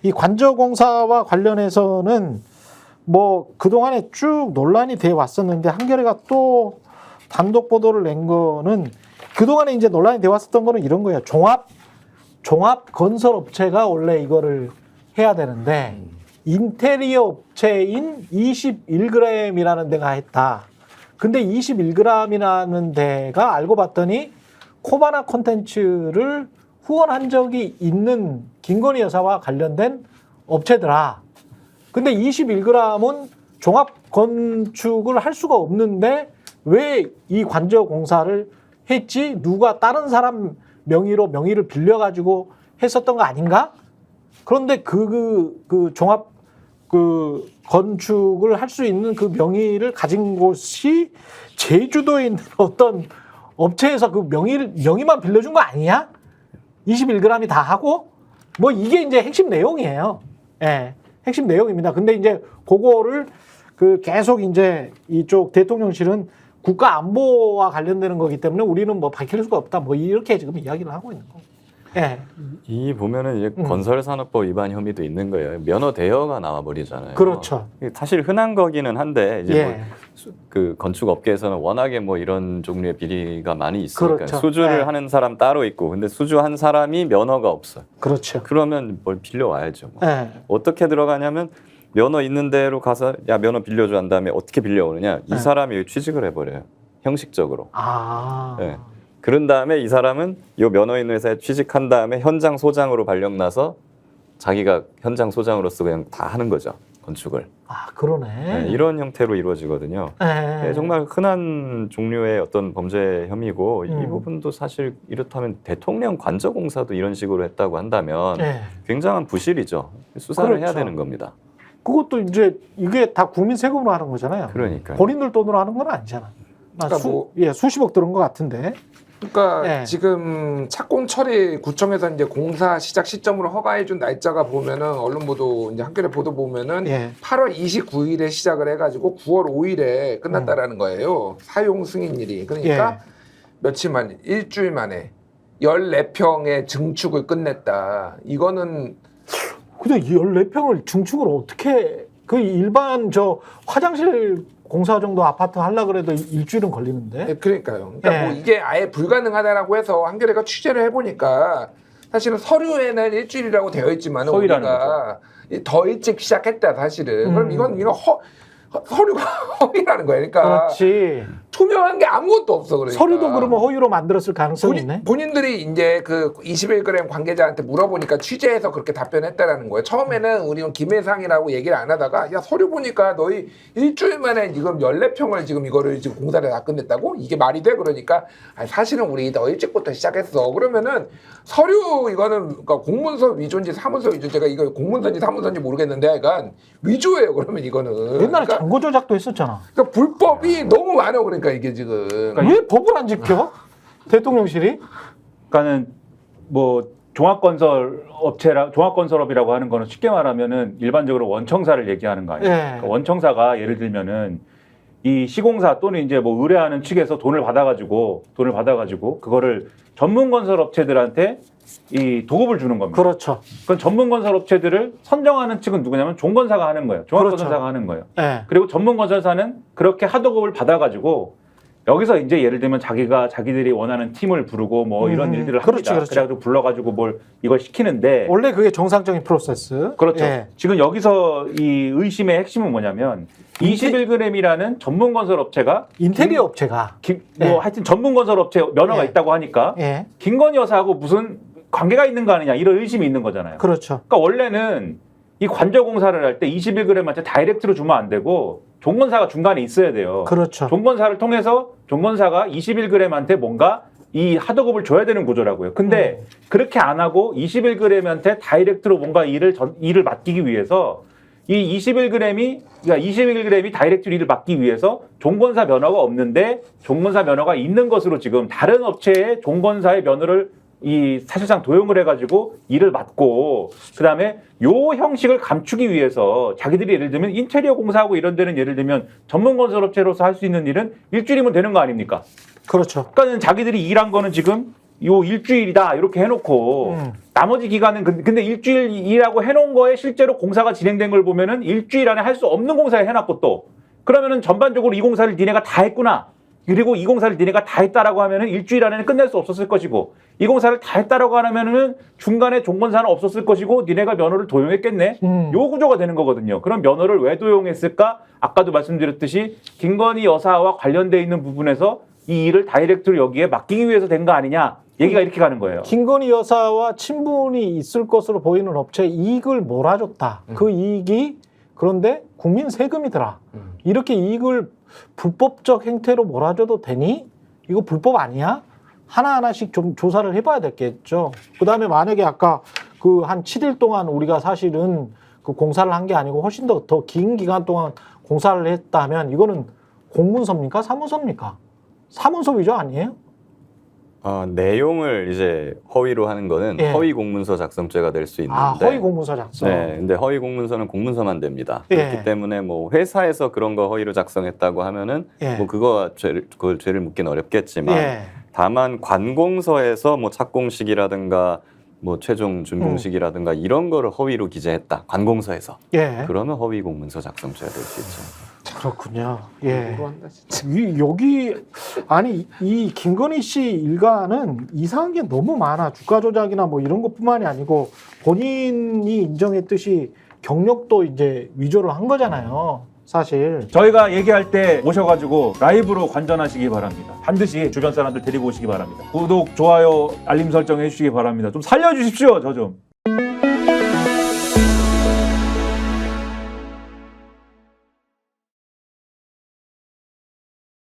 이 관저공사와 관련해서는 뭐 그동안에 쭉 논란이 돼 왔었는데 한겨레가 또 단독 보도를 낸 거는 그동안에 이제 논란이 돼 왔었던 거는 이런 거예요. 종합 건설 업체가 원래 이거를 해야 되는데 인테리어 업체인 21g이라는 데가 했다. 근데 21g이라는 데가 알고 봤더니 코바나 콘텐츠를 후원한 적이 있는 김건희 여사와 관련된 업체더라. 근데 21g은 종합 건축을 할 수가 없는데 왜 이 관저공사를 했지? 누가 다른 사람 명의를 빌려가지고 했었던 거 아닌가? 그런데 그 종합 건축을 할 수 있는 그 명의를 가진 곳이 제주도에 있는 어떤 업체에서 그 명의만 빌려준 거 아니야? 21g이 다 하고? 뭐 이게 이제 핵심 내용이에요. 예. 핵심 내용입니다. 근데 이제 그거를 계속 이제 이쪽 대통령실은 국가 안보와 관련되는 거기 때문에 우리는 뭐 밝힐 수가 없다. 뭐 이렇게 지금 이야기를 하고 있는 거. 예. 이 보면은 이제 건설산업법 위반 혐의도 있는 거예요. 면허 대여가 나와 버리잖아요. 그렇죠. 사실 흔한 거기는 한데 이제 예. 뭐 그 건축 업계에서는 워낙에 뭐 이런 종류의 비리가 많이 있으니까 그렇죠. 수주를 예. 하는 사람 따로 있고 근데 수주한 사람이 면허가 없어요. 그렇죠. 그러면 뭘 빌려와야죠. 뭐. 예. 어떻게 들어가냐면 면허 있는 데로 가서 야 면허 빌려줘 한 다음에 어떻게 빌려오느냐 이 네. 사람이 취직을 해버려요. 형식적으로. 아. 네. 그런 다음에 이 사람은 이 면허 있는 회사에 취직한 다음에 현장 소장으로 발령나서 자기가 현장 소장으로서 그냥 다 하는 거죠. 건축을. 아, 그러네. 네, 이런 형태로 이루어지거든요. 예. 네, 정말 흔한 종류의 어떤 범죄 혐의고 이 부분도 사실 이렇다면 대통령 관저공사도 이런 식으로 했다고 한다면 예. 굉장한 부실이죠. 수사를 해야 그렇죠. 되는 겁니다. 그것도 이제 이게 다 국민 세금으로 하는 거잖아요. 그러니까요. 본인들 돈으로 하는 건 아니잖아. 그러니까 수십억 들은 것 같은데. 그러니까 네. 지금 착공 처리 구청에서 이제 공사 시작 시점으로 허가해준 날짜가 보면은 언론 보도 이제 한겨레 보도 보면은 예. 8월 29일에 시작을 해가지고 9월 5일에 끝났다라는 거예요. 사용 승인일이. 그러니까 며칠 만에 일주일 만에 14평의 증축을 끝냈다. 이거는 근데 14평을 증축을 어떻게 그 일반 화장실 공사 정도 아파트 하려고 그래도 일주일은 걸리는데. 그러니까요. 그러니까 네. 뭐 이게 아예 불가능하다라고 해서 한겨레가 취재를 해보니까 사실은 서류에는 일주일이라고 되어 있지만 허위라는 우리가 더 일찍 시작했다 사실은. 그럼 이건 서류가 허위라는 거예요. 그러니까 그렇지. 투명한 게 아무것도 없어. 그러니까 서류도 그러면 허위로 만들었을 가능성이 있네. 본인들이 이제 그 21g 관계자한테 물어보니까 취재해서 그렇게 답변했다라는 거예요. 처음에는 우리는 김해상이라고 얘기를 안 하다가 야 서류 보니까 너희 일주일 만에 지금 14평을 지금 이거를 지금 공사를 다 끝냈다고? 이게 말이 돼? 그러니까 아니, 사실은 우리 더 일찍부터 시작했어. 그러면은 서류 이거는 그러니까 공문서 위조인지 사문서 위조 제가 이거 공문서인지 사문서인지 모르겠는데 약간 위조예요. 그러면 이거는 옛날에 잔고 조작도 했었잖아. 그러니까 불법이 너무 많아. 그러니까 이게 지금 왜 법을 안 지켜? 대통령실이? 그러니까는 뭐 종합건설업이라고 하는 거는 쉽게 말하면은 일반적으로 원청사를 얘기하는 거 아니에요. 예. 그러니까 원청사가 예를 들면은 이 시공사 또는 이제 뭐 의뢰하는 측에서 돈을 받아가지고 그거를 전문 건설업체들한테 이 도급을 주는 겁니다. 그렇죠. 그건 전문 건설업체들을 선정하는 측은 누구냐면 종건사가 하는 거예요. 종합건설사가 그렇죠. 하는 거예요. 예. 그리고 전문 건설사는 그렇게 하도급을 받아가지고 여기서 이제 예를 들면 자기들이 원하는 팀을 부르고 뭐 이런 일들을 그렇죠, 합니다. 그렇죠. 그래가지고 불러가지고 이걸 시키는데 원래 그게 정상적인 프로세스. 그렇죠. 예. 지금 여기서 이 의심의 핵심은 뭐냐면 21g이라는 전문 건설 업체가 인테리어 업체가. 예. 하여튼 전문 건설 업체 면허가 예. 있다고 하니까 예. 김건희 여사하고 무슨 관계가 있는 거 아니냐 이런 의심이 있는 거잖아요. 그렇죠. 그러니까 원래는 이 관저공사를 할 때 21g한테 다이렉트로 주면 안 되고 종건사가 중간에 있어야 돼요. 그렇죠. 종건사를 통해서 종건사가 21g한테 뭔가 이 하도급을 줘야 되는 구조라고요. 근데 그렇게 안 하고 21g한테 다이렉트로 뭔가 일을 맡기기 위해서 이 21g이 다이렉트로 일을 맡기 위해서 종건사 면허가 없는데 종건사 면허가 있는 것으로 지금 다른 업체의 종건사의 면허를 사실상 도용을 해가지고 일을 맡고 그다음에 요 형식을 감추기 위해서 자기들이 예를 들면 인테리어 공사하고 이런 데는 예를 들면 전문 건설업체로서 할 수 있는 일은 일주일이면 되는 거 아닙니까? 그렇죠. 그러니까 자기들이 일한 거는 지금 요 일주일이다 이렇게 해놓고 나머지 기간은 근데 일주일이라고 해놓은 거에 실제로 공사가 진행된 걸 보면은 일주일 안에 할 수 없는 공사를 해놨고 또 그러면은 전반적으로 이 공사를 니네가 다 했구나. 그리고 이 공사를 니네가 다 했다라고 하면은 일주일 안에는 끝낼 수 없었을 것이고 이 공사를 다 했다라고 하면은 중간에 종건사는 없었을 것이고 니네가 면허를 도용했겠네. 요 구조가 되는 거거든요. 그럼 면허를 왜 도용했을까? 아까도 말씀드렸듯이 김건희 여사와 관련돼 있는 부분에서 이 일을 다이렉트로 여기에 맡기기 위해서 된 거 아니냐. 얘기가 이렇게 가는 거예요. 김건희 여사와 친분이 있을 것으로 보이는 업체에 이익을 몰아줬다. 그 이익이 그런데 국민 세금이더라. 이렇게 이익을 불법적 행태로 몰아줘도 되니? 이거 불법 아니야? 하나하나씩 좀 조사를 해봐야 됐겠죠. 그 다음에 만약에 아까 그 한 7일 동안 우리가 사실은 그 공사를 한 게 아니고 훨씬 더 긴 기간 동안 공사를 했다면 이거는 공문서입니까? 사문서입니까? 사문서 위조 아니에요? 내용을 이제 허위로 하는 거는 예. 허위 공문서 작성죄가 될 수 있는데. 허위 공문서 작성. 네, 근데 허위 공문서는 공문서만 됩니다. 예. 그렇기 때문에 뭐 회사에서 그런 거 허위로 작성했다고 하면은 예. 뭐 그걸 죄를 묻긴 어렵겠지만 예. 다만 관공서에서 뭐 착공식이라든가 뭐 최종 준공식이라든가 이런 거를 허위로 기재했다. 관공서에서. 예. 그러면 허위 공문서 작성죄가 될 수 있죠. 그렇군요. 예. 한다, 진짜. 여기 아니 이 김건희 씨 일가는 이상한 게 너무 많아. 주가 조작이나 뭐 이런 것뿐만이 아니고 본인이 인정했듯이 경력도 이제 위조를 한 거잖아요. 사실. 저희가 얘기할 때 오셔가지고 라이브로 관전하시기 바랍니다. 반드시 주변 사람들 데리고 오시기 바랍니다. 구독, 좋아요, 알림 설정 해주시기 바랍니다. 좀 살려주십시오, 저 좀.